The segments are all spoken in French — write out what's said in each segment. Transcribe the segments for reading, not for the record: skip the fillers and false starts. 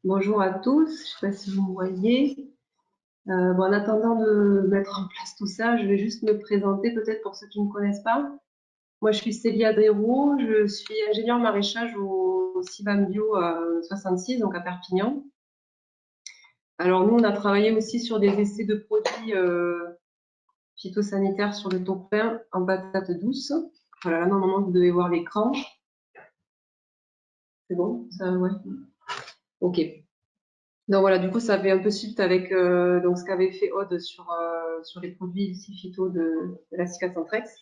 Bonjour à tous, je ne sais pas si vous me voyez. En attendant de mettre en place tout ça, je vais juste me présenter peut-être pour ceux qui ne me connaissent pas. Moi, je suis Célia Dréroux, je suis ingénieure maraîchage au CIBAM Bio 66, donc à Perpignan. Alors nous, on a travaillé aussi sur des essais de produits phytosanitaires sur le taupin en patates douces. Voilà, là, normalement, vous devez voir l'écran. C'est bon? Ça, ouais. Ok. Donc voilà, du coup, ça fait un peu suite avec donc ce qu'avait fait Aude sur les produits ici phyto de la Cicatentrex.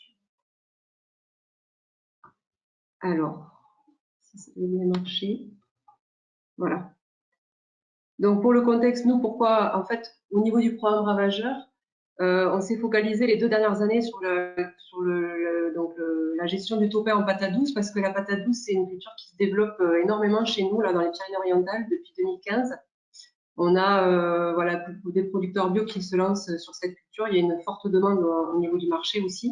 Alors, si ça peut bien marcher. Voilà. Donc pour le contexte, nous, pourquoi, en fait, au niveau du programme Ravageur, on s'est focalisé les 2 dernières années sur la gestion du taupin en patate douce, parce que la patate douce, c'est une culture qui se développe énormément chez nous, là, dans les Pyrénées-Orientales, depuis 2015. On a voilà, des producteurs bio qui se lancent sur cette culture. Il y a une forte demande au niveau du marché aussi.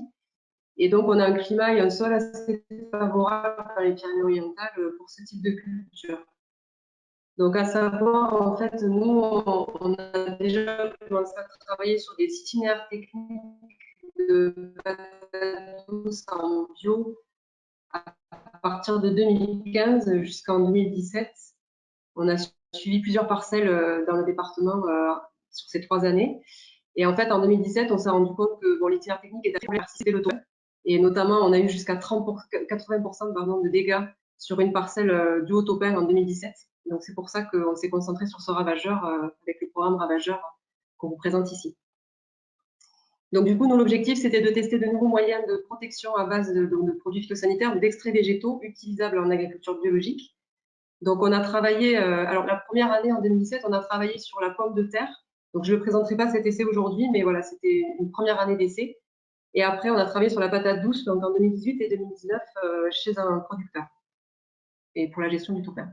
Et donc, on a un climat et un sol assez favorable dans les Pyrénées-Orientales pour ce type de culture. Donc, à savoir, en fait, nous, on a déjà commencé à travailler sur des itinéraires techniques de patates douces en bio à partir de 2015 jusqu'en 2017. On a suivi plusieurs parcelles dans le département sur ces 3 années. Et en fait, en 2017, on s'est rendu compte que bon, l'itinéraire technique était très participer le taupin. Et notamment, on a eu jusqu'à 80% de dégâts sur une parcelle du haut-taupin en 2017. Donc, c'est pour ça qu'on s'est concentré sur ce ravageur avec le programme Ravageur qu'on vous présente ici. Donc, du coup, nous, l'objectif, c'était de tester de nouveaux moyens de protection à base de produits phytosanitaires ou d'extraits végétaux utilisables en agriculture biologique. Donc, on a travaillé, alors la première année, en 2017, on a travaillé sur la pomme de terre. Donc, je ne présenterai pas cet essai aujourd'hui, mais voilà, c'était une première année d'essai. Et après, on a travaillé sur la patate douce, donc en 2018 et 2019, chez un producteur, et pour la gestion du taupin.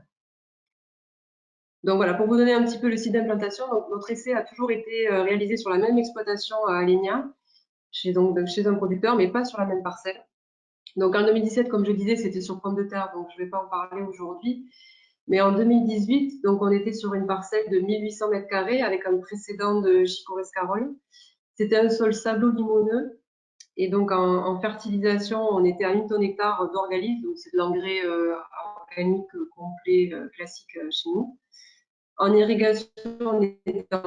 Donc voilà, pour vous donner un petit peu le site d'implantation, notre essai a toujours été réalisé sur la même exploitation à Alenia, chez un producteur, mais pas sur la même parcelle. Donc en 2017, comme je disais, c'était sur pomme de terre, donc je ne vais pas en parler aujourd'hui. Mais en 2018, donc on était sur une parcelle de 1800 mètres carrés avec un précédent de chicorée-scarole. C'était un sol sablo-limoneux. Et donc en fertilisation, on était à 1 tonne hectare d'organisme, donc c'est de l'engrais organique complet classique chez nous. En irrigation, on était à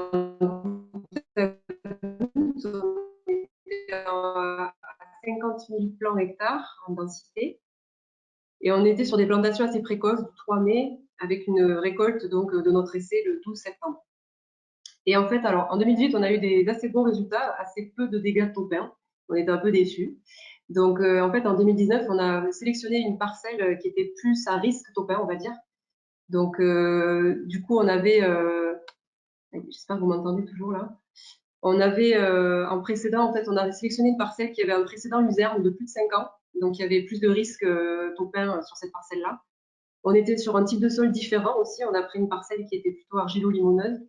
50 000 plants hectares en densité. Et on était sur des plantations assez précoces du 3 mai avec une récolte donc de notre essai le 12 septembre. Et en fait, alors en 2018, on a eu des assez bons résultats, assez peu de dégâts de taupin. On était un peu déçus. Donc en fait, en 2019, on a sélectionné une parcelle qui était plus à risque taupin, on va dire. Donc du coup, on avait, j'espère que vous m'entendez toujours là. On avait en précédent, en fait, on avait sélectionné une parcelle qui avait un précédent luzerne de plus de 5 ans. Donc il y avait plus de risques taupin sur cette parcelle-là. On était sur un type de sol différent aussi. On a pris une parcelle qui était plutôt argilo-limoneuse.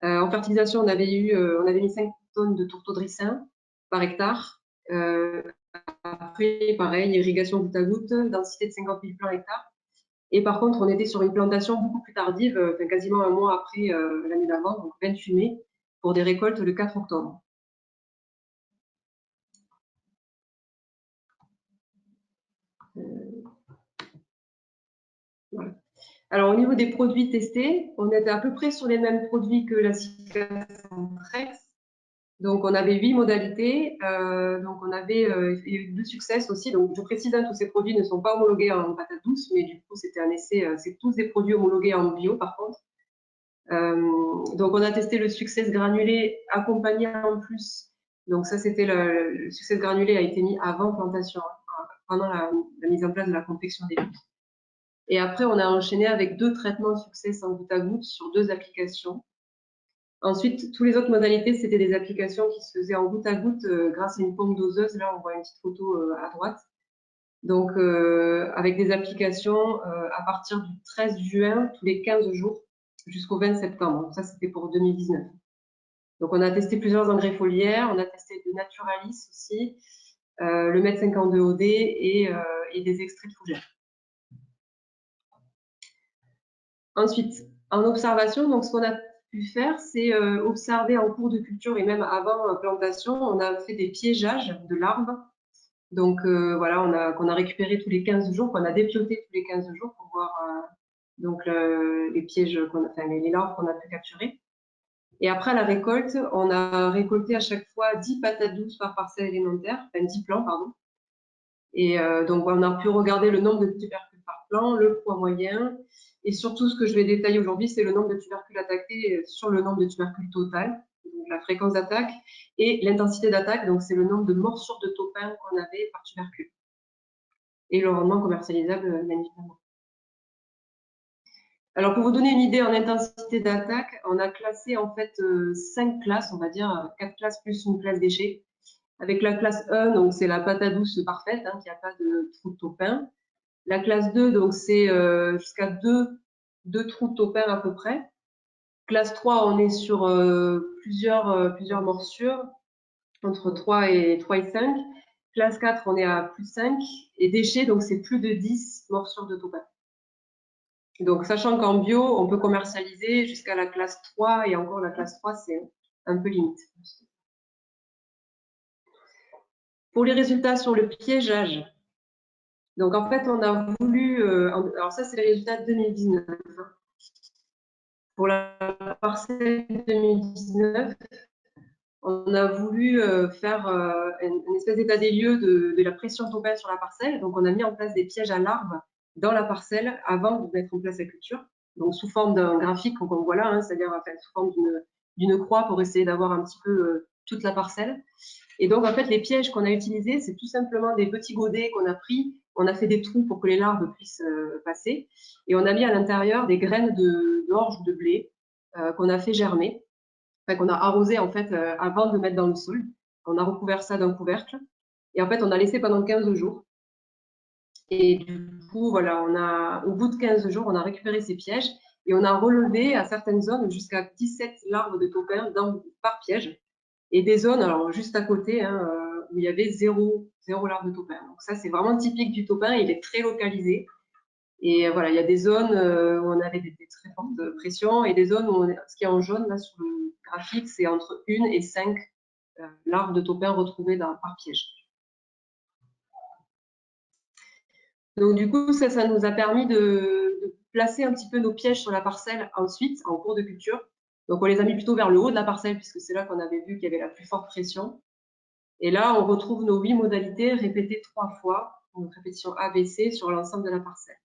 En fertilisation, on avait mis 5 tonnes de tourteaux de ricin par hectare. Après, pareil, irrigation goutte à goutte, densité de 50 000 plants hectares. Et par contre, on était sur une plantation beaucoup plus tardive, quasiment un mois après l'année d'avant, donc 28 mai, pour des récoltes le 4 octobre. Voilà. Alors, au niveau des produits testés, on était à peu près sur les mêmes produits que la Cicatentrex. Donc, on avait 8 modalités. Donc, on avait eu 2 succès aussi. Donc, je précise, tous ces produits ne sont pas homologués en patate douce, mais du coup, c'était un essai. C'est tous des produits homologués en bio, par contre. Donc, on a testé le succès granulé accompagné en plus. Donc, ça, c'était le succès granulé a été mis avant plantation, pendant la mise en place de la confection des gouttes. Et après, on a enchaîné avec 2 traitements succès en goutte à goutte sur 2 applications. Ensuite, toutes les autres modalités, c'était des applications qui se faisaient en goutte à goutte grâce à une pompe doseuse. Là, on voit une petite photo à droite. Donc, avec des applications à partir du 13 juin, tous les 15 jours, jusqu'au 20 septembre. Donc, ça, c'était pour 2019. Donc, on a testé plusieurs engrais foliaires. On a testé du Naturalis aussi, le MET 52 OD et des extraits de fougères. Ensuite, En observation, donc ce qu'on a pu faire, c'est observer en cours de culture et même avant plantation, on a fait des piégeages de larves. Donc voilà, qu'on a récupéré tous les 15 jours, qu'on a dépioté tous les 15 jours pour voir donc les pièges, enfin les larves qu'on a pu capturer. Et après la récolte, on a récolté à chaque fois 10 patates douces par parcelle élémentaire, enfin 10 plants, pardon. Et donc on a pu regarder le nombre de tubercules par plant, le poids moyen, et surtout ce que je vais détailler aujourd'hui, c'est le nombre de tubercules attaqués sur le nombre de tubercules total, donc la fréquence d'attaque, et l'intensité d'attaque, donc c'est le nombre de morsures de topin qu'on avait par tubercule. Et le rendement commercialisable, bien évidemment. Alors, pour vous donner une idée en intensité d'attaque, on a classé en fait 5 classes, on va dire 4 classes plus une classe déchets. Avec la classe 1, donc c'est la patate douce parfaite, hein, qui n'a pas de trou de topin. La classe 2, donc c'est jusqu'à 2 trous de topin à peu près. Classe 3, on est sur plusieurs morsures, entre 3 et 5. Classe 4, on est à plus 5. Et déchets, donc c'est plus de 10 morsures de topin. Donc, sachant qu'en bio, on peut commercialiser jusqu'à la classe 3 et encore la classe 3, c'est un peu limite. Pour les résultats sur le piégeage, donc en fait, on a voulu, alors ça c'est les résultats de 2019. Pour la parcelle 2019, on a voulu faire une espèce d'état des lieux de la pression topale sur la parcelle. Donc, on a mis en place des pièges à larves dans la parcelle avant de mettre en place la culture. Donc, sous forme d'un graphique, comme on voit là, hein, c'est-à-dire sous forme d'une croix pour essayer d'avoir un petit peu toute la parcelle. Et donc, en fait, les pièges qu'on a utilisés, c'est tout simplement des petits godets qu'on a pris. On a fait des trous pour que les larves puissent passer. Et on a mis à l'intérieur des graines d'orge ou de blé qu'on a fait germer, enfin, qu'on a arrosé en fait avant de mettre dans le sol. On a recouvert ça d'un couvercle. Et en fait, on a laissé pendant 15 jours. Et du coup, voilà, au bout de 15 jours, on a récupéré ces pièges et on a relevé à certaines zones jusqu'à 17 larves de topin par piège. Et des zones, alors juste à côté, hein, où il y avait zéro larve de topin. Donc ça, c'est vraiment typique du topin, il est très localisé. Et voilà, il y a des zones où on avait des très fortes pressions et des zones où ce qui est en jaune là sur le graphique, c'est entre 1 et 5 larves de topin retrouvées par piège. Donc du coup, ça nous a permis de placer un petit peu nos pièges sur la parcelle ensuite, en cours de culture. Donc on les a mis plutôt vers le haut de la parcelle puisque c'est là qu'on avait vu qu'il y avait la plus forte pression. Et là, on retrouve nos 8 modalités répétées 3 fois, donc répétition A, B, C sur l'ensemble de la parcelle.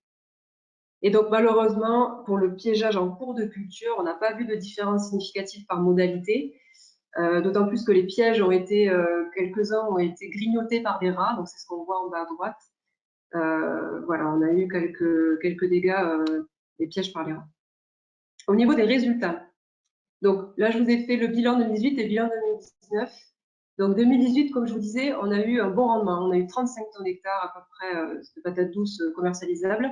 Et donc malheureusement, pour le piégeage en cours de culture, on n'a pas vu de différence significative par modalité, d'autant plus que les pièges ont été, quelques-uns ont été grignotés par des rats, donc c'est ce qu'on voit en bas à droite. Voilà, on a eu quelques dégâts des pièges par les rats. Au niveau des résultats, donc là je vous ai fait le bilan 2018 et le bilan 2019. Donc 2018, comme je vous disais, on a eu un bon rendement. On a eu 35 tonnes d'hectares à peu près de patates douces commercialisables.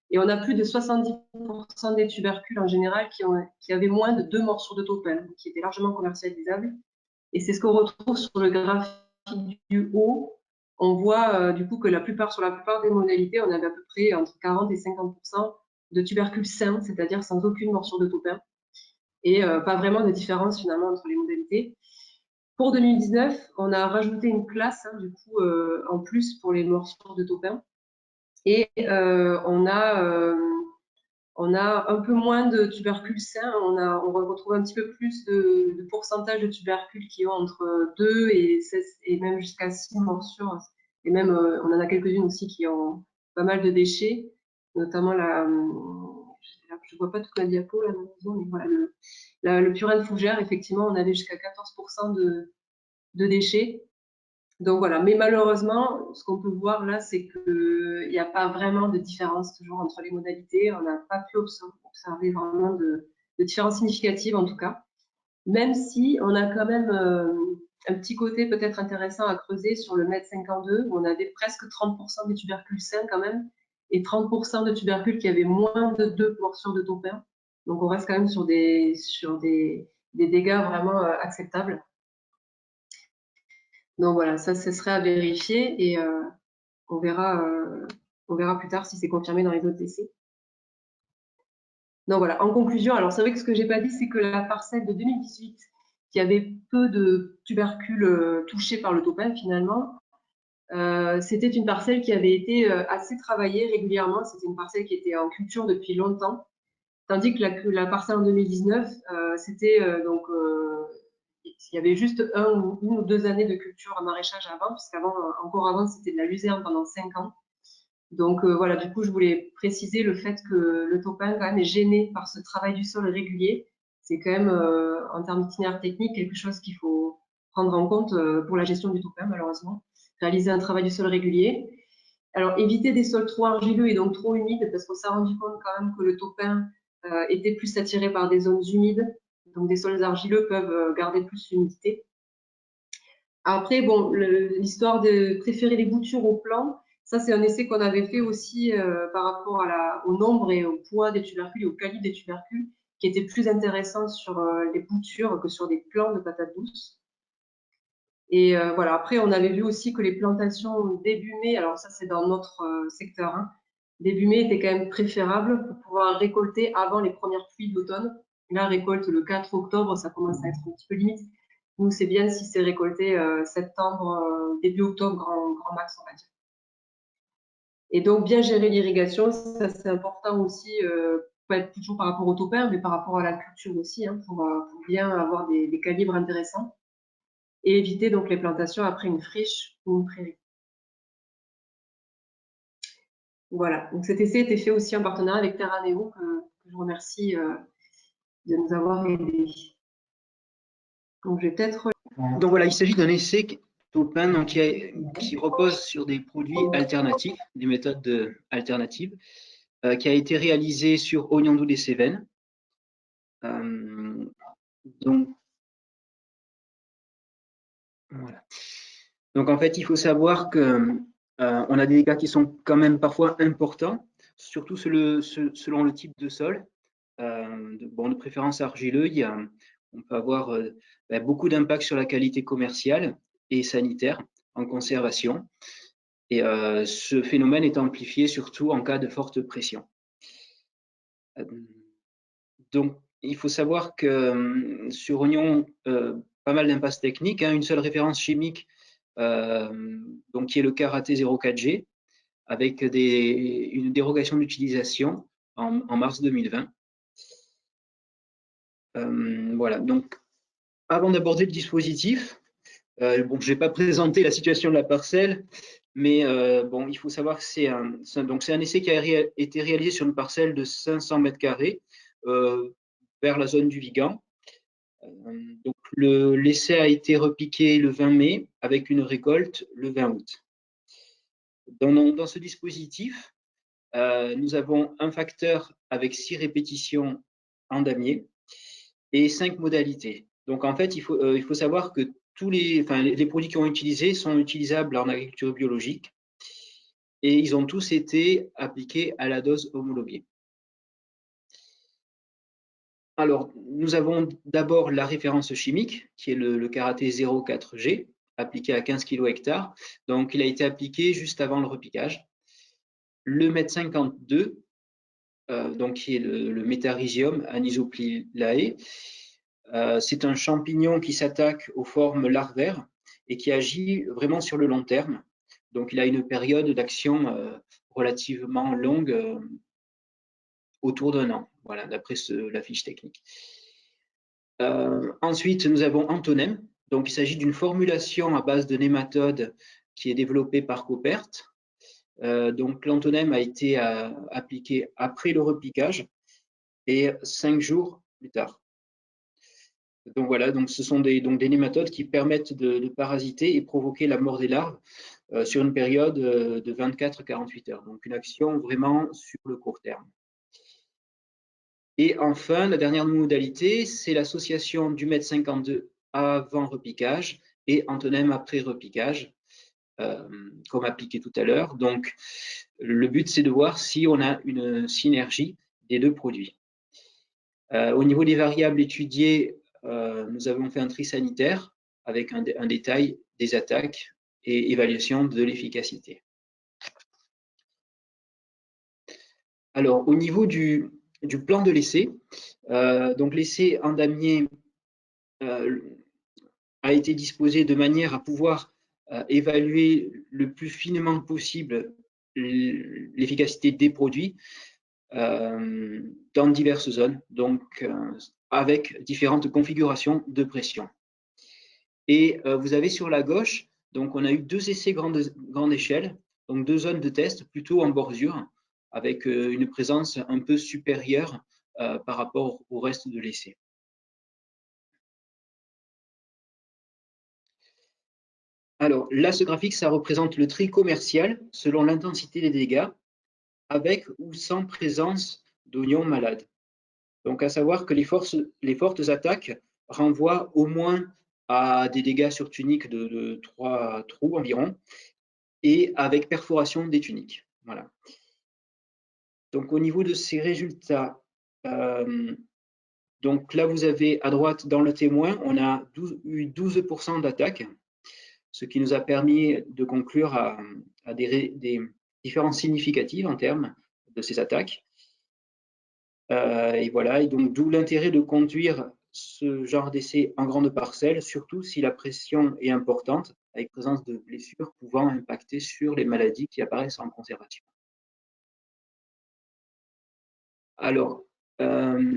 Et on a plus de 70% des tubercules en général qui avaient moins de 2 morsures de topin, qui étaient largement commercialisables. Et c'est ce qu'on retrouve sur le graphique du haut. On voit du coup que sur la plupart des modalités, on avait à peu près entre 40 et 50% de tubercules sains, c'est-à-dire sans aucune morsure de topin. Et pas vraiment de différence finalement entre les modalités. Pour 2019, on a rajouté une classe du coup en plus pour les morsures de topin. Et on a un peu moins de tubercules sains. On retrouve un petit peu plus de pourcentage de tubercules qui ont entre 2 et 16 et même jusqu'à 6 morsures. Et même, on en a quelques-unes aussi qui ont pas mal de déchets, notamment je vois pas toute la diapo là, malheureusement, mais voilà, le purin de fougère, effectivement, on avait jusqu'à 14% de déchets. Donc voilà, mais malheureusement, ce qu'on peut voir là, c'est qu'il n'y a pas vraiment de différence toujours entre les modalités. On n'a pas pu observer vraiment de différence significative en tout cas, même si on a quand même un petit côté peut-être intéressant à creuser sur le mètre 52, où on avait presque 30% des tubercules sains quand même, et 30% de tubercules qui avaient moins de 2 morsures de topin. Donc on reste quand même sur des dégâts vraiment acceptables. Donc voilà, ça, ce serait à vérifier et on verra plus tard si c'est confirmé dans les autres essais. Donc voilà, en conclusion, alors c'est vrai que ce que j'ai pas dit, c'est que la parcelle de 2018, qui avait peu de tubercules touchés par le topin finalement, c'était une parcelle qui avait été assez travaillée régulièrement. C'était une parcelle qui était en culture depuis longtemps. Tandis que la parcelle en 2019, c'était il y avait juste une ou 2 années de culture à maraîchage avant, puisqu'avant, encore avant, c'était de la luzerne pendant 5 ans. Donc voilà, du coup, je voulais préciser le fait que le topin, quand même, est gêné par ce travail du sol régulier. C'est quand même, en termes d'itinéraire technique, quelque chose qu'il faut prendre en compte pour la gestion du topin, malheureusement. Réaliser un travail du sol régulier. Alors, éviter des sols trop argileux et donc trop humides, parce qu'on s'est rendu compte quand même que le topin était plus attiré par des zones humides. Donc, des sols argileux peuvent garder plus l'humidité. Après, bon, l'histoire de préférer les boutures aux plants, ça, c'est un essai qu'on avait fait aussi par rapport au nombre et au poids des tubercules et au calibre des tubercules, qui était plus intéressant sur les boutures que sur des plants de patates douces. Et voilà, après, on avait vu aussi que les plantations début mai, alors ça, c'est dans notre secteur, hein, début mai était quand même préférable pour pouvoir récolter avant les premières pluies d'automne. Là, récolte le 4 octobre, ça commence à être un petit peu limite. Nous, c'est bien si c'est récolté septembre, début octobre, grand max, on va dire. Et donc, bien gérer l'irrigation, ça c'est important aussi, pas être toujours par rapport au topin, mais par rapport à la culture aussi, hein, pour bien avoir des calibres intéressants. Et éviter donc les plantations après une friche ou une prairie. Voilà, donc cet essai a été fait aussi en partenariat avec Terraneo, que je remercie de nous avoir aidés. Donc, je vais peut-être. Donc voilà, il s'agit d'un essai topin donc, qui repose sur des produits alternatifs, des méthodes alternatives, qui a été réalisé sur Ognandou des Cévennes. Donc, voilà. Donc en fait, il faut savoir que on a des dégâts qui sont quand même parfois importants, surtout selon le type de sol. De préférence argileux, on peut avoir beaucoup d'impact sur la qualité commerciale et sanitaire en conservation. Et ce phénomène est amplifié surtout en cas de forte pression. Donc, il faut savoir que sur Oignon, pas mal d'impasses techniques, hein, une seule référence chimique, donc qui est le karaté 04G, avec une dérogation d'utilisation en mars 2020. Voilà, donc avant d'aborder le dispositif, je ne vais pas présenter la situation de la parcelle, mais il faut savoir que c'est un essai qui a été réalisé sur une parcelle de 500 mètres carrés vers la zone du Vigan. Donc l'essai a été repiqué le 20 mai avec une récolte le 20 août. Dans ce dispositif, nous avons un facteur avec 6 répétitions en damier et 5 modalités. Donc en fait, il faut savoir que les produits qui ont utilisés sont utilisables en agriculture biologique et ils ont tous été appliqués à la dose homologuée. Alors, nous avons d'abord la référence chimique, qui est le karaté 04G, appliqué à 15 kg hectare. Donc, il a été appliqué juste avant le repiquage. Le MET52, donc qui est le Metarhizium anisoplilae, c'est un champignon qui s'attaque aux formes larvaires et qui agit vraiment sur le long terme. Donc, il a une période d'action relativement longue, autour d'1 an, voilà, d'après la fiche technique. Ensuite, nous avons Antonem. Donc, il s'agit d'une formulation à base de nématodes qui est développée par Coopert. Donc, l'Antonem a été appliqué après le repiquage et 5 jours plus tard. Donc voilà, donc ce sont des nématodes qui permettent de parasiter et provoquer la mort des larves sur une période de 24 à 48 heures. Donc une action vraiment sur le court terme. Et enfin, la dernière modalité, c'est l'association du MET52 avant repiquage et Antonem après repiquage, comme appliqué tout à l'heure. Donc le but, c'est de voir si on a une synergie des deux produits. Au niveau des variables étudiées, nous avons fait un tri sanitaire avec un détail des attaques et évaluation de l'efficacité. Alors, au niveau du du plan de l'essai. Donc l'essai en damier a été disposé de manière à pouvoir évaluer le plus finement possible l'efficacité des produits dans diverses zones, donc avec différentes configurations de pression. Et vous avez sur la gauche, donc on a eu 2 essais grande échelle, donc 2 zones de test plutôt en bordure, avec une présence un peu supérieure par rapport au reste de l'essai. Alors là, ce graphique, ça représente le tri commercial selon l'intensité des dégâts, avec ou sans présence d'oignons malades. Donc à savoir que les fortes attaques renvoient au moins à des dégâts sur tunique de 3 trous environ, et avec perforation des tuniques. Voilà. Donc au niveau de ces résultats, donc là vous avez à droite dans le témoin, on a eu 12% d'attaques, ce qui nous a permis de conclure à des différences significatives en termes de ces attaques. Et voilà, et donc d'où l'intérêt de conduire ce genre d'essai en grande parcelle, surtout si la pression est importante, avec présence de blessures pouvant impacter sur les maladies qui apparaissent en conservation. Alors,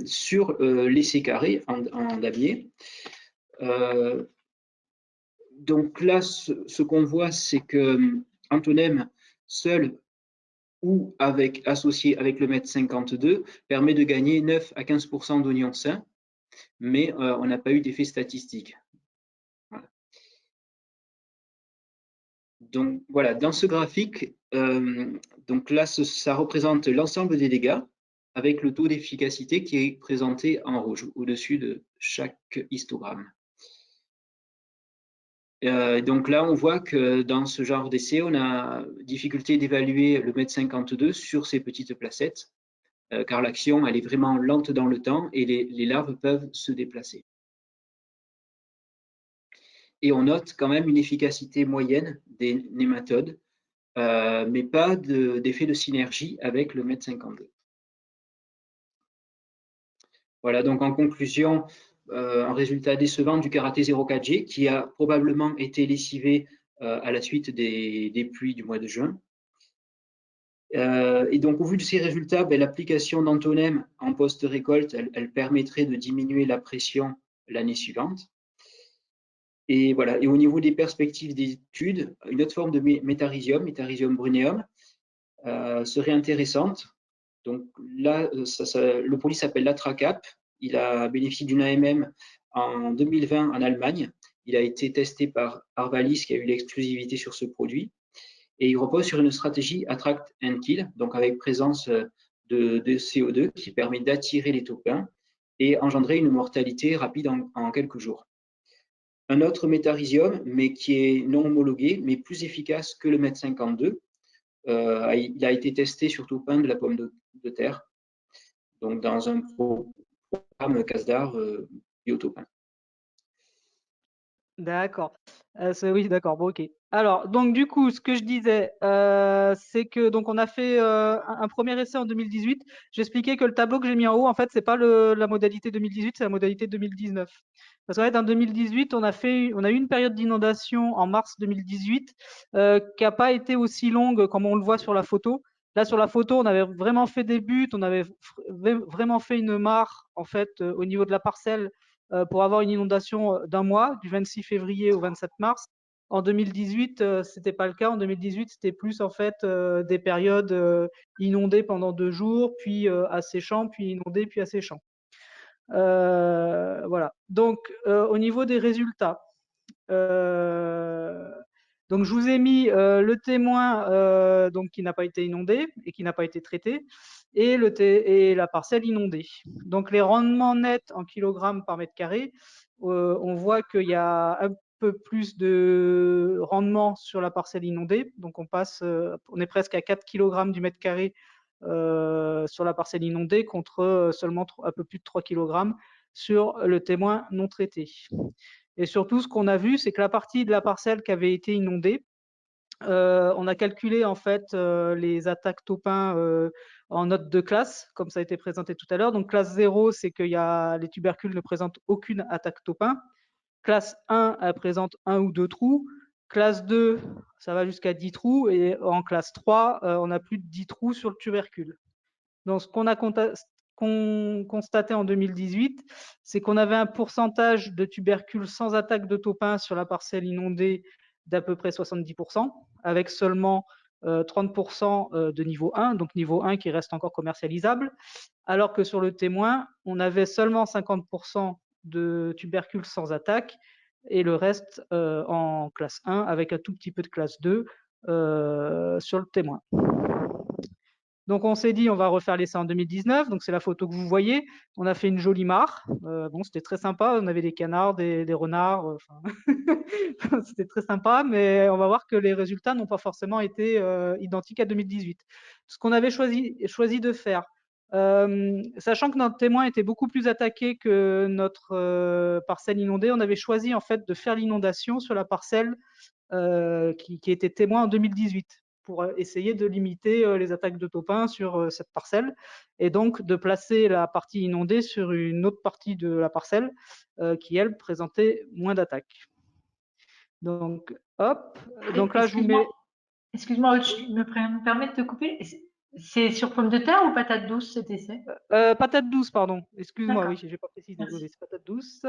sur l'essai carré en damier, donc là, ce qu'on voit, c'est que Antonem seul ou associé avec le mètre 52 permet de gagner 9 à 15% d'oignons sains, mais on n'a pas eu d'effet statistique. Voilà. Donc voilà, dans ce graphique, donc là, ça représente l'ensemble des dégâts avec le taux d'efficacité qui est présenté en rouge au-dessus de chaque histogramme. Donc là, on voit que dans ce genre d'essai, on a difficulté d'évaluer le mètre 52 sur ces petites placettes, car l'action, elle est vraiment lente dans le temps et les larves peuvent se déplacer. Et on note quand même une efficacité moyenne des nématodes, mais pas d'effet de synergie avec le mètre 52. Voilà, donc en conclusion, un résultat décevant du karaté 04G qui a probablement été lessivé à la suite des pluies du mois de juin. Et donc, au vu de ces résultats, ben, l'application d'Antonem en post-récolte, elle permettrait de diminuer la pression l'année suivante. Et voilà. Et au niveau des perspectives d'études, une autre forme de Metarhizium bruneum, serait intéressante. Donc là, le produit s'appelle l'Atracap. Il a bénéficié d'une AMM en 2020 en Allemagne. Il a été testé par Arvalis qui a eu l'exclusivité sur ce produit. Et il repose sur une stratégie Attract and Kill, donc avec présence de CO2 qui permet d'attirer les taupins et engendrer une mortalité rapide en quelques jours. Un autre métarhizium, mais qui est non homologué, mais plus efficace que le mètre 52, il a été testé sur taupins de la pomme de terre, donc dans un programme CASDAR biotaupin. D'accord. Oui, d'accord. Bon, ok. Alors, donc du coup, ce que je disais, c'est que donc on a fait un premier essai en 2018. J'expliquais que le tableau que j'ai mis en haut, en fait, c'est pas la modalité 2018, c'est la modalité 2019. Parce qu'en fait, en 2018, on a eu une période d'inondation en mars 2018 qui n'a pas été aussi longue comme on le voit sur la photo. Là, sur la photo, on avait vraiment fait des buts, on avait vraiment fait une mare en fait au niveau de la parcelle pour avoir une inondation d'un mois, du 26 février au 27 mars. En 2018, c'était pas le cas. En 2018, c'était plus en fait des périodes inondées pendant 2 jours, puis asséchant, puis inondées, puis asséchant. Voilà. Donc, au niveau des résultats, donc je vous ai mis le témoin donc qui n'a pas été inondé et qui n'a pas été traité, et la parcelle inondée. Donc les rendements nets en kilogrammes par mètre carré, on voit qu'il y a un peu plus de rendement sur la parcelle inondée. Donc on est presque à 4 kg du mètre carré sur la parcelle inondée contre seulement un peu plus de 3 kg sur le témoin non traité. Et surtout, ce qu'on a vu, c'est que la partie de la parcelle qui avait été inondée, on a calculé en fait les attaques taupins en note de classe, comme ça a été présenté tout à l'heure. Donc classe 0, c'est que les tubercules ne présentent aucune attaque topin. Classe 1, elle présente 1 ou 2 trous. Classe 2, ça va jusqu'à 10 trous. Et en classe 3, on a plus de 10 trous sur le tubercule. Donc, ce qu'on a constaté en 2018, c'est qu'on avait un pourcentage de tubercules sans attaque de topin sur la parcelle inondée d'à peu près 70%, avec seulement 30% de niveau 1, donc niveau 1 qui reste encore commercialisable, alors que sur le témoin, on avait seulement 50% de tubercules sans attaque et le reste en classe 1 avec un tout petit peu de classe 2 sur le témoin. Donc on s'est dit on va refaire l'essai en 2019, donc c'est la photo que vous voyez. On a fait une jolie mare, bon c'était très sympa, on avait des canards, des renards, enfin c'était très sympa, mais on va voir que les résultats n'ont pas forcément été identiques à 2018. Ce qu'on avait choisi de faire, sachant que notre témoin était beaucoup plus attaqué que notre parcelle inondée, on avait choisi en fait de faire l'inondation sur la parcelle qui était témoin en 2018 pour essayer de limiter les attaques de topin sur cette parcelle et donc de placer la partie inondée sur une autre partie de la parcelle qui, elle, présentait moins d'attaques. Donc, hop. Donc là, je vous mets... Excuse-moi, je me permets de te couper. C'est sur pomme de terre ou patate douce cet essai? Patate douce, pardon. Excuse-moi, oui, je n'ai pas précisé. Oui, c'est patate douce.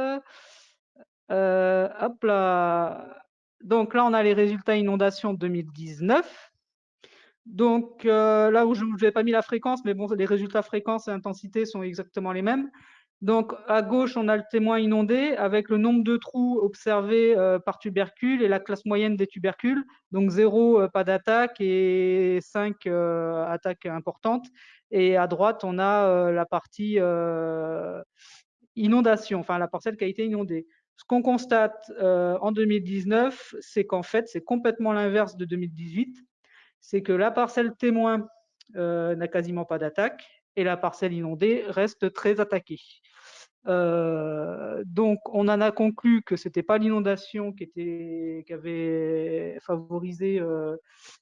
Hop là. Donc là, on a les résultats inondation 2019. Donc là où je n'ai pas mis la fréquence, mais bon, les résultats fréquence et intensité sont exactement les mêmes. Donc à gauche, on a le témoin inondé avec le nombre de trous observés par tubercule et la classe moyenne des tubercules. Donc 0, pas d'attaque et 5, attaques importantes. Et à droite, on a la partie inondation, enfin la parcelle qui a été inondée. Ce qu'on constate en 2019, c'est qu'en fait, c'est complètement l'inverse de 2018. C'est que la parcelle témoin n'a quasiment pas d'attaque et la parcelle inondée reste très attaquée. Donc, on en a conclu que ce n'était pas l'inondation qui avait favorisé,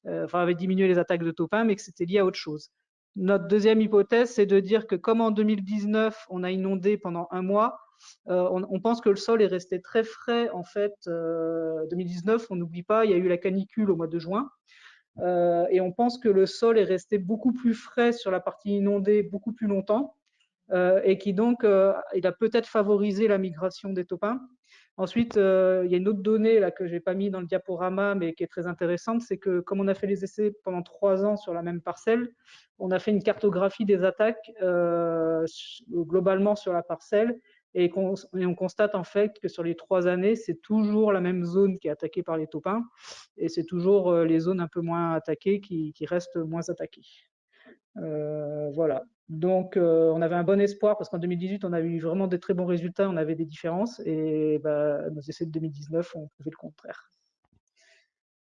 enfin, avait diminué les attaques de topin, mais que c'était lié à autre chose. Notre deuxième hypothèse, c'est de dire que comme en 2019, on a inondé pendant un mois, on pense que le sol est resté très frais. En fait, 2019, on n'oublie pas, il y a eu la canicule au mois de juin. Et on pense que le sol est resté beaucoup plus frais sur la partie inondée beaucoup plus longtemps et qui donc il a peut-être favorisé la migration des topins. Ensuite, il y a une autre donnée là, que je n'ai pas mis dans le diaporama mais qui est très intéressante, c'est que comme on a fait les essais pendant 3 ans sur la même parcelle, on a fait une cartographie des attaques globalement sur la parcelle et on constate en fait que sur les 3 années, c'est toujours la même zone qui est attaquée par les topins et c'est toujours les zones un peu moins attaquées qui restent moins attaquées. Voilà. Donc, on avait un bon espoir parce qu'en 2018, on a eu vraiment des très bons résultats, on avait des différences et nos essais de 2019 ont prouvé le contraire.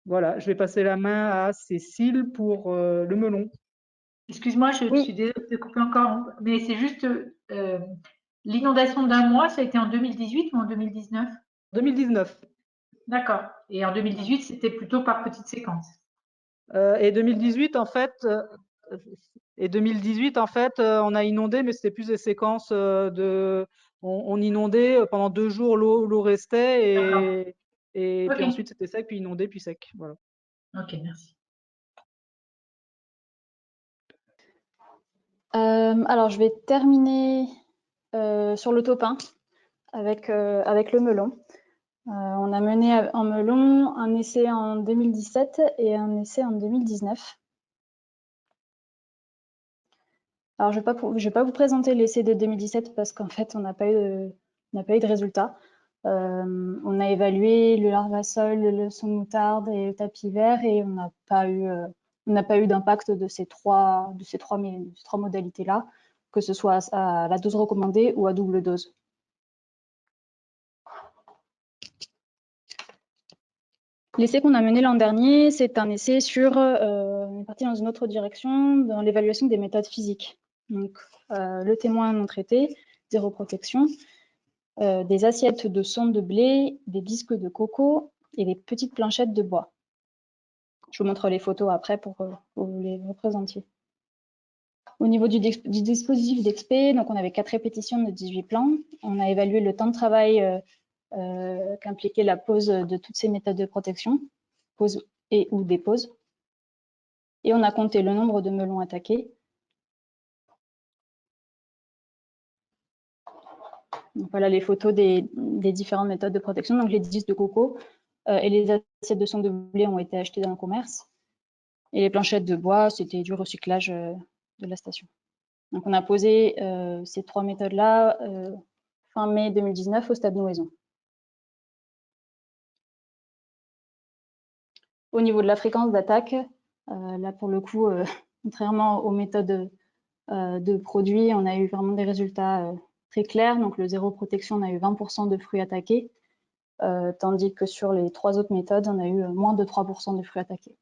Voilà, je vais passer la main à Cécile pour le melon. Excuse-moi, je suis désolée de te couper encore, mais c'est juste l'inondation d'un mois, ça a été en 2018 ou en 2019? 2019. D'accord. Et en 2018, c'était plutôt par petite séquence. Et 2018, en fait, on a inondé, mais c'était plus des séquences on inondait pendant 2 jours, l'eau restait et puis ensuite c'était sec, puis inondé, puis sec. Voilà. Ok, merci. Alors, je vais terminer sur le topin avec le melon. On a mené en melon un essai en 2017 et un essai en 2019. Alors, je vais pas vous présenter l'essai de 2017 parce qu'en fait, on n'a pas eu de résultats. On a évalué le larvasol, le son de moutarde et le tapis vert et on n'a pas eu d'impact de ces trois modalités-là, que ce soit à la dose recommandée ou à double dose. L'essai qu'on a mené l'an dernier, c'est un essai sur, on est parti dans une autre direction, dans l'évaluation des méthodes physiques. Donc, le témoin non traité, zéro protection, des assiettes de sonde de blé, des disques de coco et des petites planchettes de bois. Je vous montre les photos après pour que vous les représentiez. Au niveau du dispositif d'expé, donc on avait 4 répétitions de 18 plans. On a évalué le temps de travail qu'impliquait la pose de toutes ces méthodes de protection, pose et ou dépose. Et on a compté le nombre de melons attaqués. Donc voilà les photos des différentes méthodes de protection. Donc les disques de coco et les assiettes de son de blé ont été achetées dans le commerce. Et les planchettes de bois, c'était du recyclage de la station. Donc on a posé ces 3 méthodes-là fin mai 2019 au stade Nouaison. Au niveau de la fréquence d'attaque, là pour le coup, contrairement aux méthodes de produits, on a eu vraiment des résultats très clairs. Donc le zéro protection, on a eu 20% de fruits attaqués, tandis que sur les 3 autres méthodes, on a eu moins de 3% de fruits attaqués.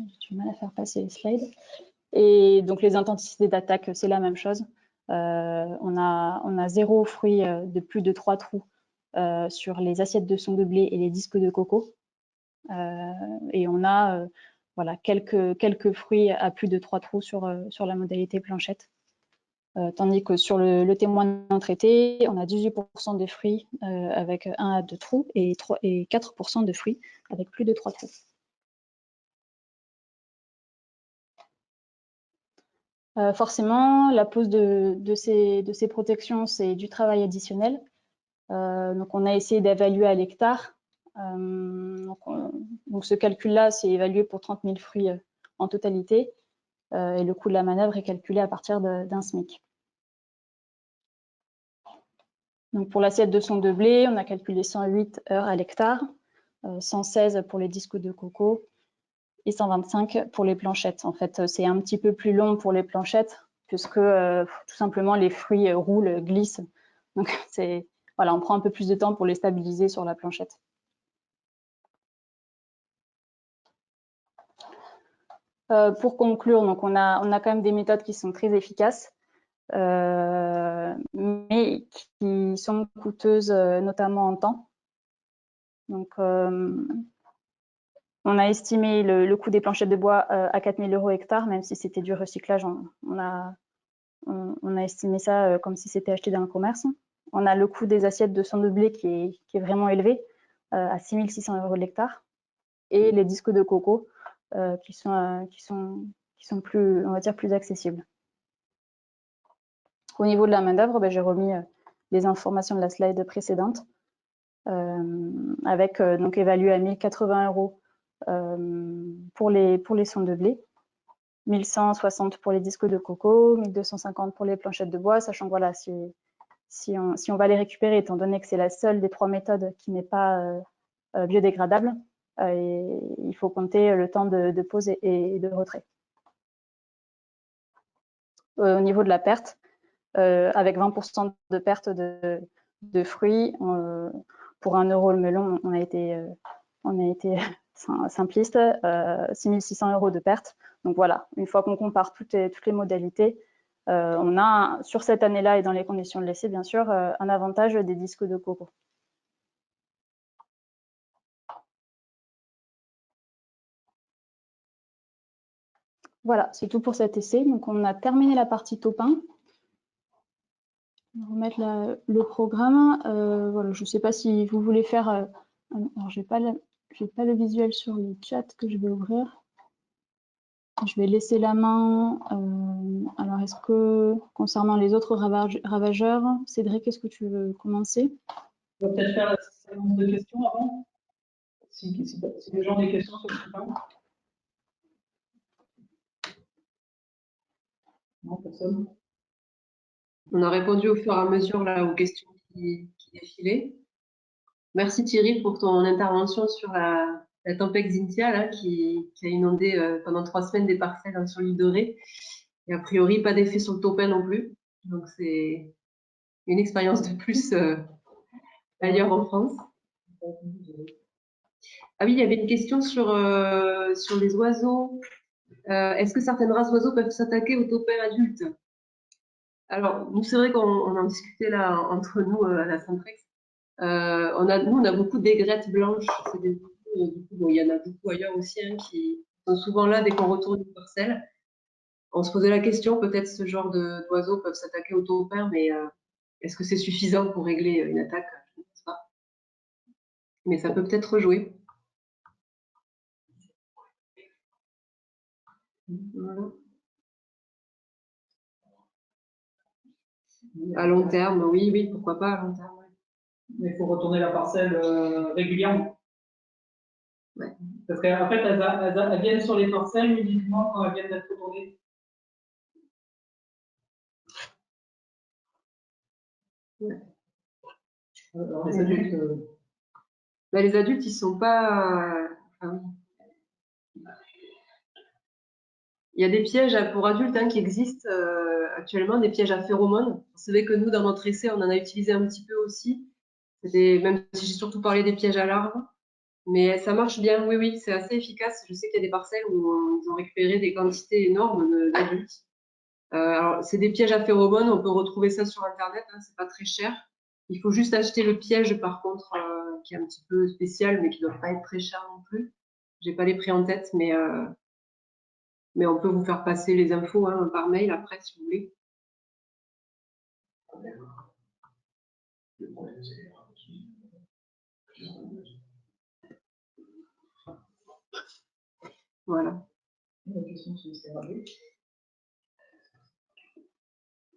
J'ai du mal à faire passer les slides. Et donc les intensités d'attaque, c'est la même chose. On a 0 fruits de plus de 3 trous sur les assiettes de son de blé et les disques de coco. Et on a voilà, quelques fruits à plus de 3 trous sur la modalité planchette. Tandis que sur le témoin non traité, on a 18% de fruits avec 1 à 2 trous et 4% de fruits avec plus de 3 trous. Forcément, la pose de ces protections, c'est du travail additionnel. Donc, on a essayé d'évaluer à l'hectare. Donc, ce calcul-là, c'est évalué pour 30 000 fruits en totalité. Et le coût de la manœuvre est calculé à partir d'un SMIC. Donc, pour l'assiette de son de blé, on a calculé 108 heures à l'hectare, 116 pour les disques de coco et 125 pour les planchettes. En fait, c'est un petit peu plus long pour les planchettes puisque tout simplement les fruits roulent, glissent. Donc, voilà, on prend un peu plus de temps pour les stabiliser sur la planchette. Pour conclure, donc on a quand même des méthodes qui sont très efficaces, mais qui sont coûteuses, notamment en temps. Donc, on a estimé le coût des planchettes de bois à 4 000 € hectare, même si c'était du recyclage, on a estimé ça comme si c'était acheté dans le commerce. On a le coût des assiettes de son de blé qui est vraiment élevé, à 6 600 € l'hectare, et les disques de coco qui sont plus, on va dire, plus accessibles. Au niveau de la main-d'œuvre, j'ai remis les informations de la slide précédente, avec donc évalué à 1 080 € pour les sondes de blé, 1 160 pour les disques de coco, 1 250 pour les planchettes de bois, sachant que voilà, si on va les récupérer, étant donné que c'est la seule des 3 méthodes qui n'est pas biodégradable, il faut compter le temps de pose et de retrait. Au niveau de la perte, avec 20% de perte de fruits, pour 1 € le melon, on a été simpliste, 6 600 € de perte. Donc voilà, une fois qu'on compare toutes les modalités, on a, sur cette année-là et dans les conditions de l'essai, bien sûr, un avantage des disques de coco. Voilà, c'est tout pour cet essai. Donc, on a terminé la partie topin. On va remettre le programme. Voilà, je ne sais pas si vous voulez faire... alors, je n'ai pas le visuel sur le chat que je vais ouvrir. Je vais laisser la main. Alors, est-ce que, concernant les autres ravageurs, Cédric, est-ce que tu veux commencer? On va peut-être faire la séance de questions avant, si les gens ont des questions sur le topin. Non, personne. On a répondu au fur et à mesure là, aux questions qui défilaient. Merci Thierry pour ton intervention sur la tempête Xynthia là, qui a inondé pendant 3 semaines des parcelles sur l'île de Ré. Et a priori, pas d'effet sur le topin non plus. Donc c'est une expérience de plus ailleurs en France. Ah oui, il y avait une question sur les oiseaux. Est-ce que certaines races d'oiseaux peuvent s'attaquer aux taupins adultes? Alors, nous, c'est vrai qu'on en discutait là entre nous à la Centrex. On a beaucoup d'aigrettes blanches, c'est des Du coup, bon, il y en a beaucoup ailleurs aussi hein, qui sont souvent là dès qu'on retourne une parcelle. On se posait la question, peut-être ce genre d'oiseaux peuvent s'attaquer au taupin, mais est-ce que c'est suffisant pour régler une attaque? Je ne pense pas. Mais ça peut peut-être rejouer. Voilà. À long terme, oui, oui, pourquoi pas à long terme. Ouais. Mais il faut retourner la parcelle régulièrement. Ouais. Parce qu'en fait, elles viennent sur les parcelles uniquement quand elles viennent d'être retournées. Ouais. Alors, les adultes. Ben, les adultes, ils sont pas. Enfin, il y a des pièges pour adultes hein, qui existent actuellement, des pièges à phéromones. Vous savez que nous, dans notre essai, on en a utilisé un petit peu aussi. Même si j'ai surtout parlé des pièges à larves. Mais ça marche bien, oui, oui, c'est assez efficace. Je sais qu'il y a des parcelles où ils ont récupéré des quantités énormes d'adultes. Alors, c'est des pièges à phéromones, on peut retrouver ça sur Internet, hein, c'est pas très cher. Il faut juste acheter le piège, par contre, qui est un petit peu spécial, mais qui ne doit pas être très cher non plus. J'ai pas les prix en tête, mais on peut vous faire passer les infos hein, par mail après, si vous voulez. Voilà.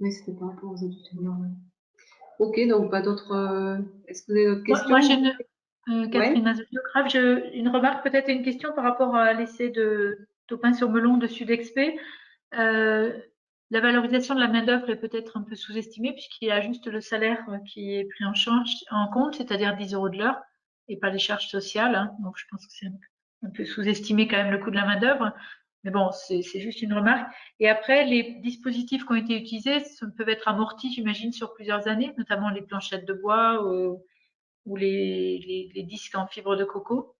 Oui, c'était par rapport aux adultes. Ok, donc pas d'autres. Est-ce que vous avez d'autres questions? Moi j'ai Catherine Azeliographe, une remarque, peut-être une question par rapport à l'essai de Taupin sur Melon de Sudexpé. La valorisation de la main-d'œuvre est peut-être un peu sous-estimée puisqu'il y a juste le salaire qui est pris en compte, c'est-à-dire 10 € de l'heure et pas les charges sociales. Hein. Donc je pense que c'est un peu sous-estimé quand même le coût de la main-d'œuvre. Mais bon, c'est juste une remarque. Et après, les dispositifs qui ont été utilisés peuvent être amortis, j'imagine, sur plusieurs années, notamment les planchettes de bois ou les disques en fibre de coco.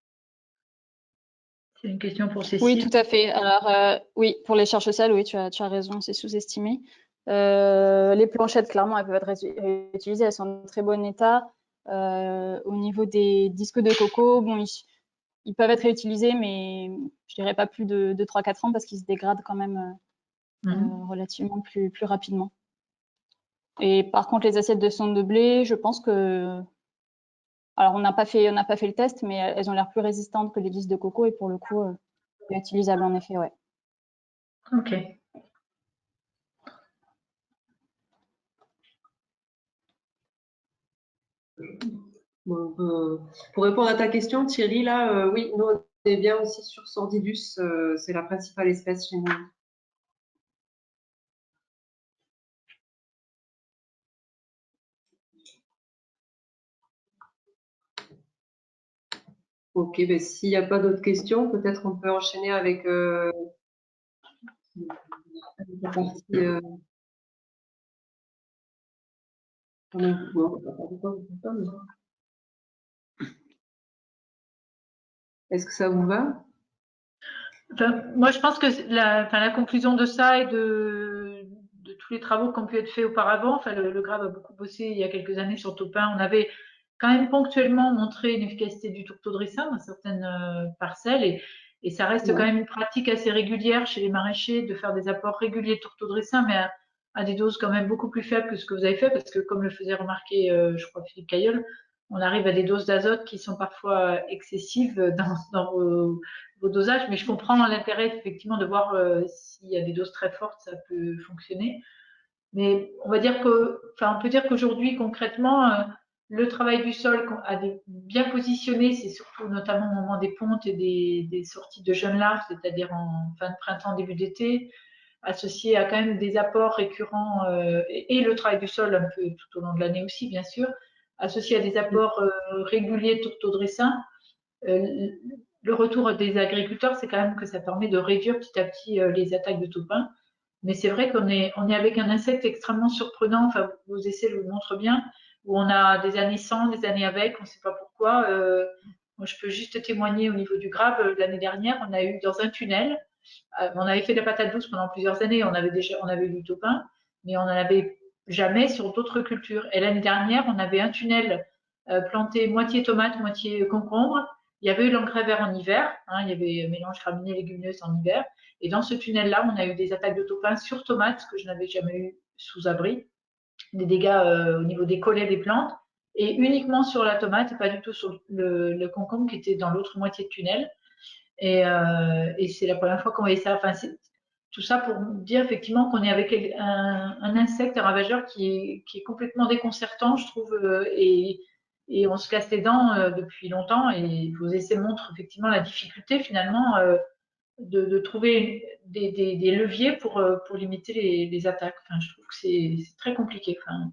C'est une question pour Cécile. Oui, tout à fait. Alors, oui, pour les charges sociales, oui, tu as raison, c'est sous-estimé. Les planchettes, clairement, elles peuvent être réutilisées, elles sont en très bon état. Au niveau des disques de coco, bon, ils peuvent être réutilisés, mais je dirais pas plus de 3-4 ans parce qu'ils se dégradent quand même relativement plus rapidement. Et par contre, les assiettes de sonde de blé, je pense que... Alors, on n'a pas fait le test, mais elles ont l'air plus résistantes que les disques de coco et pour le coup, c'est utilisable en effet, ouais. Ok. Bon, pour répondre à ta question, Thierry, là, oui, nous, on est bien aussi sur Sordidus, c'est la principale espèce chez nous. Ok, ben, s'il n'y a pas d'autres questions, peut-être on peut enchaîner avec la partie. Est-ce que ça vous va? Enfin, moi, je pense que la conclusion de ça et de tous les travaux qui ont pu être faits auparavant, enfin, le GRAB a beaucoup bossé il y a quelques années sur Taupin. On avait quand même ponctuellement montré une efficacité du tourteau de ricin dans certaines parcelles et ça reste quand même une pratique assez régulière chez les maraîchers de faire des apports réguliers de tourteau de ricin, mais à des doses quand même beaucoup plus faibles que ce que vous avez fait, parce que comme le faisait remarquer, je crois, Philippe Cailleul, on arrive à des doses d'azote qui sont parfois excessives dans vos dosages, mais je comprends l'intérêt effectivement de voir s'il y a des doses très fortes, ça peut fonctionner. Mais on va dire on peut dire qu'aujourd'hui concrètement, le travail du sol bien positionné, c'est surtout notamment au moment des pontes et des sorties de jeunes larves, c'est-à-dire en fin de printemps, début d'été, associé à quand même des apports récurrents et le travail du sol un peu tout au long de l'année aussi, bien sûr, associé à des apports réguliers de tourteau de ricin. Le retour des agriculteurs, c'est quand même que ça permet de réduire petit à petit les attaques de taupin. Mais c'est vrai qu'on est avec un insecte extrêmement surprenant. Enfin, vos essais le montrent bien, où on a des années sans, des années avec, on ne sait pas pourquoi. Moi, je peux juste témoigner au niveau du grave. L'année dernière, on a eu dans un tunnel, on avait fait de la patate douce pendant plusieurs années, on avait eu du taupin, mais on n'en avait jamais sur d'autres cultures. Et l'année dernière, on avait un tunnel planté moitié tomate, moitié concombre. il y avait eu l'engrais vert en hiver, hein, il y avait mélange graminées légumineuses en hiver. Et dans ce tunnel-là, on a eu des attaques de topin sur tomates que je n'avais jamais eu sous abri, des dégâts au niveau des collets des plantes, et uniquement sur la tomate et pas du tout sur le concombre qui était dans l'autre moitié de tunnel. Et c'est la première fois qu'on voyait ça. Enfin, tout ça pour dire effectivement qu'on est avec un insecte, un ravageur qui est complètement déconcertant, je trouve, et on se casse les dents depuis longtemps. Et vos essais montrent effectivement la difficulté finalement de trouver des leviers pour limiter les attaques. Enfin, je trouve que c'est très compliqué. Enfin,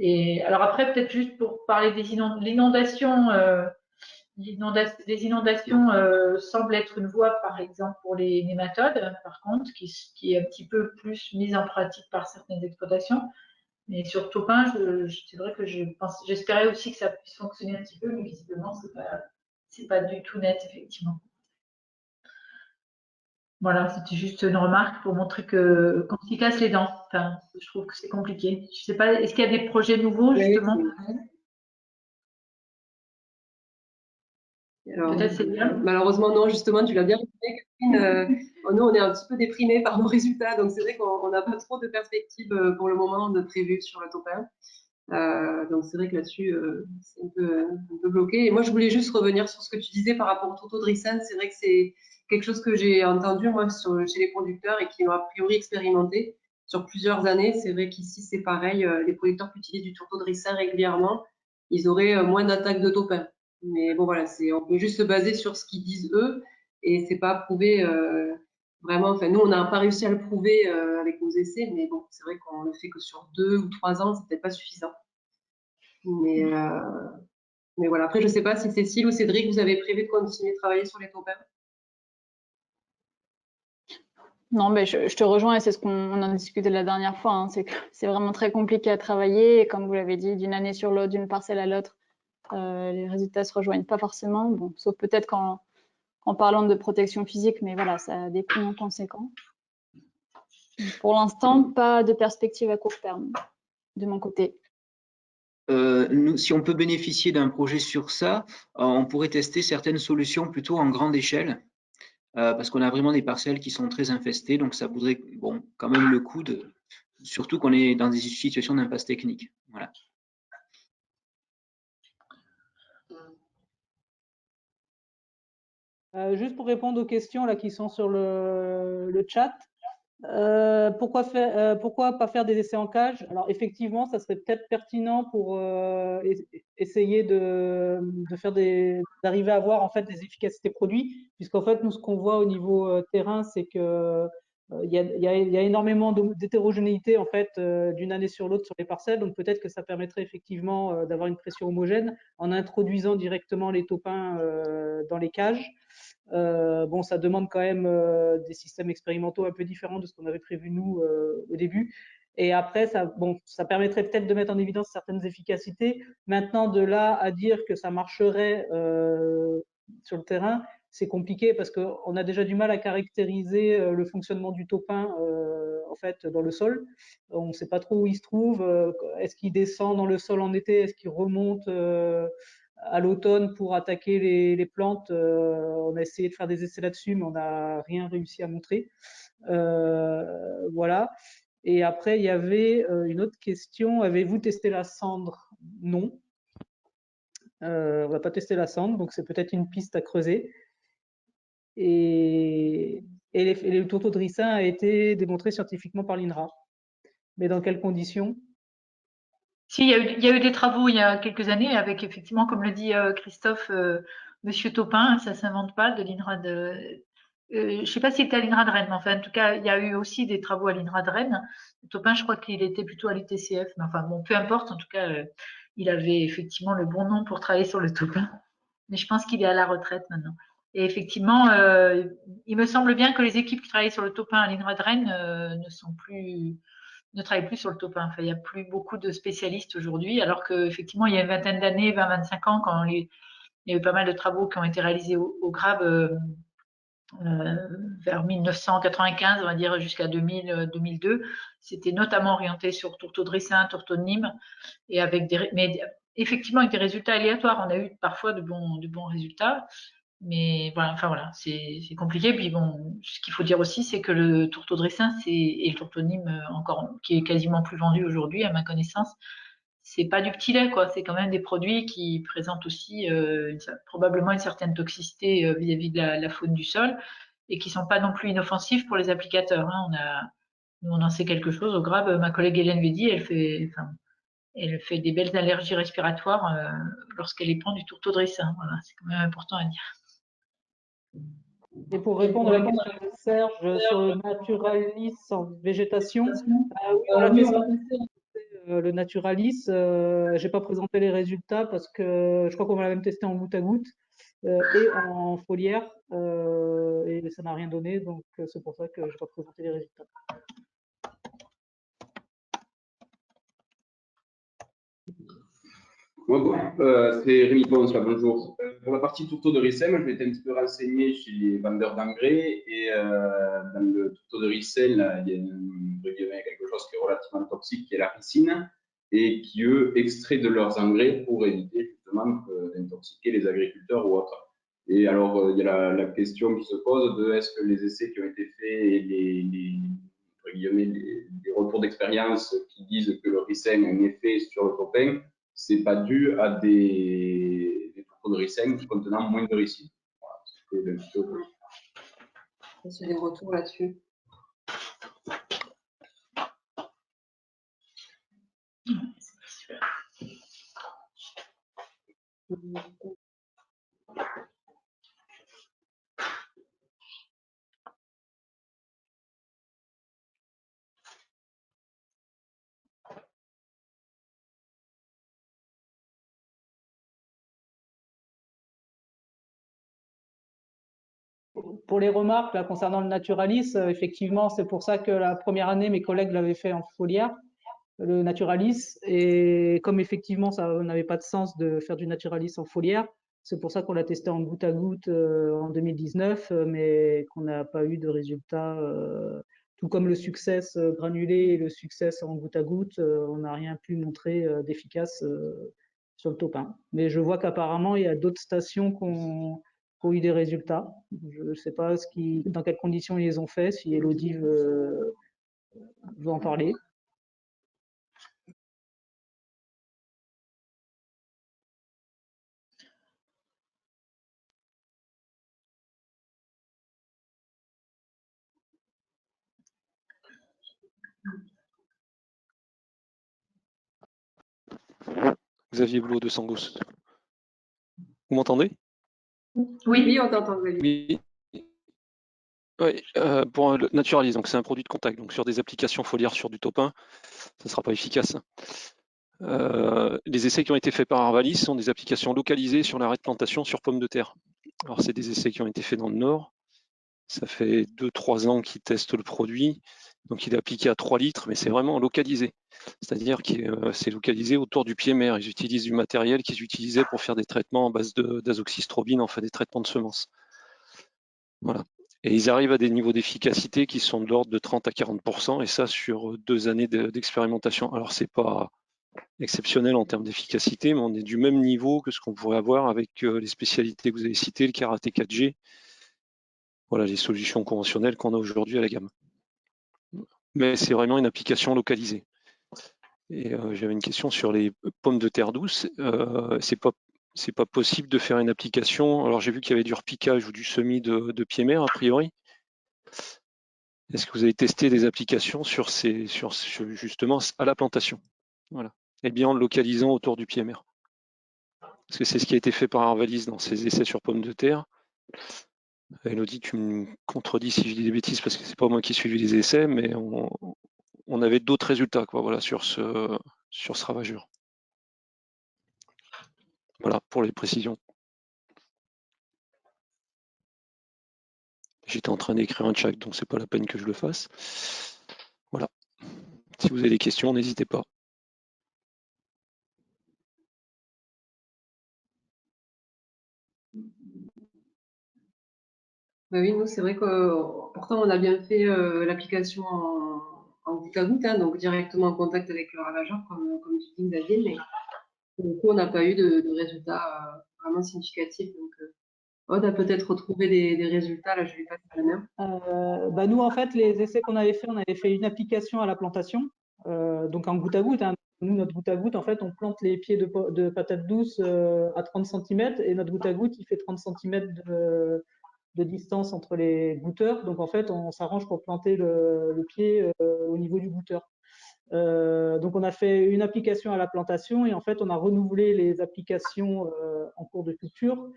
et alors après, peut-être juste pour parler des inondations. Les inondations semblent être une voie, par exemple, pour les nématodes, par contre, qui est un petit peu plus mise en pratique par certaines exploitations. Mais sur Topin, c'est vrai que j'espérais aussi que ça puisse fonctionner un petit peu, mais visiblement, c'est pas du tout net, effectivement. Voilà, c'était juste une remarque pour montrer que quand s'y casse les dents, enfin, je trouve que c'est compliqué. Je sais pas, est-ce qu'il y a des projets nouveaux, justement? Alors, Peut-être c'est bien. malheureusement, non, justement, tu l'as bien résumé, Catherine. Nous, on est un petit peu déprimés par nos résultats, donc c'est vrai qu'on n'a pas trop de perspectives pour le moment de prévues sur le topin. Donc c'est vrai que là-dessus, c'est un peu bloqué. Et moi, je voulais juste revenir sur ce que tu disais par rapport au tourteau de ricin. C'est vrai que c'est quelque chose que j'ai entendu, moi, chez les producteurs et qui ont a priori expérimenté sur plusieurs années. C'est vrai qu'ici, c'est pareil. Les producteurs qui utilisent du tourteau de ricin régulièrement, ils auraient moins d'attaques de topin. Mais bon, voilà, on peut juste se baser sur ce qu'ils disent eux et c'est pas prouvé vraiment. Enfin, nous, on n'a pas réussi à le prouver avec nos essais, mais bon, c'est vrai qu'on le fait que sur 2 ou 3 ans, c'est peut-être pas suffisant. Mais voilà, après, je sais pas si Cécile ou Cédric, vous avez prévu de continuer de travailler sur les topins. Non, mais je te rejoins et c'est ce qu'on en discutait la dernière fois. Hein, c'est que c'est vraiment très compliqué à travailler. Et comme vous l'avez dit, d'une année sur l'autre, d'une parcelle à l'autre, les résultats se rejoignent pas forcément. Bon, sauf peut-être en parlant de protection physique, mais voilà, ça a des coûts conséquents. Pour l'instant, pas de perspective à court terme de mon côté. Nous, si on peut bénéficier d'un projet sur ça, on pourrait tester certaines solutions plutôt en grande échelle, parce qu'on a vraiment des parcelles qui sont très infestées, donc ça voudrait bon, quand même le coup surtout qu'on est dans des situations d'impasse technique. Voilà. Juste pour répondre aux questions là qui sont sur le chat. Pourquoi pas faire des essais en cage? Alors effectivement, ça serait peut-être pertinent pour essayer d'arriver à voir en fait les efficacités produits, puisqu'en fait nous ce qu'on voit au niveau terrain, c'est que il y a énormément d'hétérogénéité en fait d'une année sur l'autre sur les parcelles, donc peut-être que ça permettrait effectivement d'avoir une pression homogène en introduisant directement les topins dans les cages. Bon, ça demande quand même des systèmes expérimentaux un peu différents de ce qu'on avait prévu nous au début. Et après, ça permettrait peut-être de mettre en évidence certaines efficacités. Maintenant, de là à dire que ça marcherait sur le terrain, c'est compliqué parce qu'on a déjà du mal à caractériser le fonctionnement du topin en fait dans le sol. On ne sait pas trop où il se trouve. Est-ce qu'il descend dans le sol en été? Est-ce qu'il remonte à l'automne pour attaquer les plantes? On a essayé de faire des essais là-dessus, mais on n'a rien réussi à montrer. Voilà. Et après, il y avait une autre question. Avez-vous testé la cendre? Non. On n'a pas testé la cendre, donc c'est peut-être une piste à creuser. Et le tourteau de ricin a été démontré scientifiquement par l'INRA. Mais dans quelles conditions? Si, il y a eu des travaux il y a quelques années avec effectivement, comme le dit Christophe, Monsieur Topin, ça s'invente pas, de l'INRA de. Je sais pas s'il était à l'INRA de Rennes, mais enfin, en tout cas, il y a eu aussi des travaux à l'INRA de Rennes. Topin, je crois qu'il était plutôt à l'ITCF, mais enfin, bon, peu importe, en tout cas, il avait effectivement le bon nom pour travailler sur le Topin. Mais je pense qu'il est à la retraite maintenant. Et effectivement, il me semble bien que les équipes qui travaillaient sur le Topin à l'INRA de Rennes ne travaillent plus sur le topin. Enfin, il n'y a plus beaucoup de spécialistes aujourd'hui, alors qu'effectivement, il y a une vingtaine d'années, 20-25 ans, quand il y a eu pas mal de travaux qui ont été réalisés au Grab vers 1995, on va dire jusqu'à 2000-2002. C'était notamment orienté sur tourteau de ricin, tourteau de Nîmes, et avec effectivement avec des résultats aléatoires. On a eu parfois de bons résultats, mais voilà, enfin voilà, c'est compliqué. Puis bon, ce qu'il faut dire aussi, c'est que le tourteau de ricin, et le tourteau de Nîmes encore, qui est quasiment plus vendu aujourd'hui à ma connaissance, c'est pas du petit lait, quoi. C'est quand même des produits qui présentent aussi probablement une certaine toxicité vis-à-vis de la faune du sol et qui sont pas non plus inoffensifs pour les applicateurs, hein. Nous, on en sait quelque chose. Au Grabe, ma collègue Hélène Védy, elle fait des belles allergies respiratoires lorsqu'elle prend du tourteau de ricin. Voilà, c'est quand même important à dire. Et pour répondre à la question de Serge sur le Naturalis en végétation, oui, on l'a testé. Le Naturalis, j'ai pas présenté les résultats parce que je crois qu'on va même tester en goutte à goutte et en foliaire et ça n'a rien donné, donc c'est pour ça que je n'ai pas présenté les résultats. Ouais, bon. C'est Rémi Pons, là, bonjour. Pour la partie tourteau de ricin, je m'étais un petit peu renseigné chez les vendeurs d'engrais et dans le tourteau de ricin, là, il y a quelque chose qui est relativement toxique, qui est la ricine, et qui, eux, extraient de leurs engrais pour éviter justement d'intoxiquer les agriculteurs ou autres. Et alors, il y a la question qui se pose de est-ce que les essais qui ont été faits et les retours d'expérience qui disent que le ricin a un effet sur le copain, c'est pas dû à des tourteaux de ricin contenant moins de ricine. Voilà, c'est des retours là-dessus. Pour les remarques là, concernant le Naturalis, effectivement, c'est pour ça que la première année, mes collègues l'avaient fait en foliaire, le Naturalis. Et comme effectivement, ça n'avait pas de sens de faire du Naturalis en foliaire, c'est pour ça qu'on l'a testé en goutte à goutte en 2019, mais qu'on n'a pas eu de résultats. Tout comme le succès granulé et le succès en goutte à goutte, on n'a rien pu montrer d'efficace sur le topin. Mais je vois qu'apparemment, il y a d'autres stations qui ont eu des résultats. Je ne sais pas dans quelles conditions ils les ont fait, si Elodie veut en parler. Xavier Blot de Sangos. Vous m'entendez? Oui, on t'entend. Oui. Ouais, pour le Naturalis, donc c'est un produit de contact. Donc sur des applications foliaires sur du topin, ça ne sera pas efficace. Les essais qui ont été faits par Arvalis sont des applications localisées sur l'arrêt de plantation sur pommes de terre. Alors c'est des essais qui ont été faits dans le Nord. Ça fait 2-3 ans qu'ils testent le produit. Donc il est appliqué à 3 litres, mais c'est vraiment localisé. C'est-à-dire que c'est localisé autour du pied mère. Ils utilisent du matériel qu'ils utilisaient pour faire des traitements en base d'azoxystrobine, enfin des traitements de semences. Voilà. Et ils arrivent à des niveaux d'efficacité qui sont de l'ordre de 30 à 40%, et ça sur 2 années d'expérimentation. Alors c'est pas exceptionnel en termes d'efficacité, mais on est du même niveau que ce qu'on pourrait avoir avec les spécialités que vous avez citées, le karaté 4G. Voilà les solutions conventionnelles qu'on a aujourd'hui à la gamme. Mais c'est vraiment une application localisée. Et j'avais une question sur les pommes de terre douces. C'est pas possible de faire une application. Alors j'ai vu qu'il y avait du repiquage ou du semis de pied mère a priori. Est-ce que vous avez testé des applications sur justement à la plantation? Voilà. Et bien en le localisant autour du pied mère. Parce que c'est ce qui a été fait par Arvalis dans ses essais sur pommes de terre. Elodie, tu me contredis si je dis des bêtises parce que c'est pas moi qui suivi les essais, mais on avait d'autres résultats quoi, voilà, sur ce ravageur. Voilà pour les précisions. J'étais en train d'écrire un chat, donc c'est pas la peine que je le fasse. Voilà. Si vous avez des questions, n'hésitez pas. Bah oui, nous, c'est vrai que pourtant, on a bien fait l'application en goutte à goutte, hein, donc directement en contact avec le ravageur, comme tu dis, Xavier, mais Du coup, on n'a pas eu de résultats vraiment significatifs. Donc, Aude a peut-être retrouvé des résultats. Là, je lui passe la main. Bah nous, en fait, les essais qu'on avait fait, on avait fait une application à la plantation, donc en goutte à goutte. Hein. Nous, notre goutte à goutte, en fait, on plante les pieds de patates douces à 30 cm et notre goutte à goutte, il fait 30 cm de distance entre les goûteurs. Donc, en fait, on s'arrange pour planter le pied au niveau du goûteur. Donc, on a fait une application à la plantation et en fait, on a renouvelé les applications en cours de culture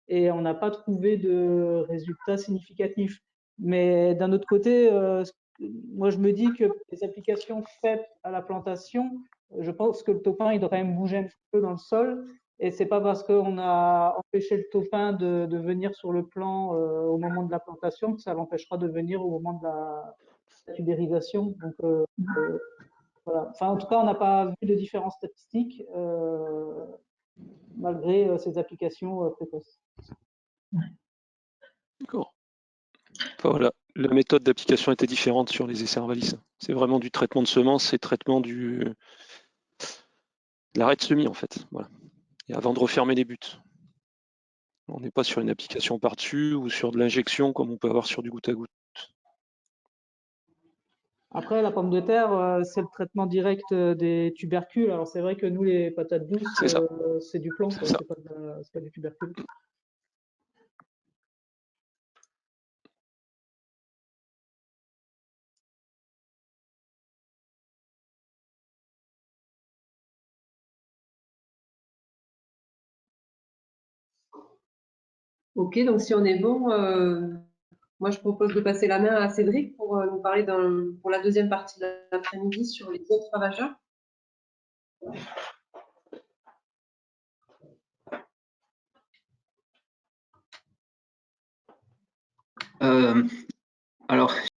et on n'a pas trouvé de résultats significatifs. Mais d'un autre côté, moi, je me dis que les applications faites à la plantation, je pense que le topin, il devrait même bouger un petit peu dans le sol. Et c'est pas parce qu'on a empêché le topin de venir sur le plan au moment de la plantation que ça l'empêchera de venir au moment de la tubérisation. Donc, voilà. Enfin, en tout cas, on n'a pas vu de différence statistique malgré ces applications précoces. D'accord. Enfin, voilà. La méthode d'application était différente sur les essais Arvalis. C'est vraiment du traitement de semences et traitement de l'arrêt de semis, en fait. Voilà. Et avant de refermer les buts. On n'est pas sur une application par-dessus ou sur de l'injection comme on peut avoir sur du goutte à goutte. Après, la pomme de terre, c'est le traitement direct des tubercules. Alors, c'est vrai que nous, les patates douces, c'est du plant, c'est pas du tubercule. Ok, donc si on est bon, moi je propose de passer la main à Cédric pour nous parler pour la deuxième partie de l'après-midi sur les autres ravageurs.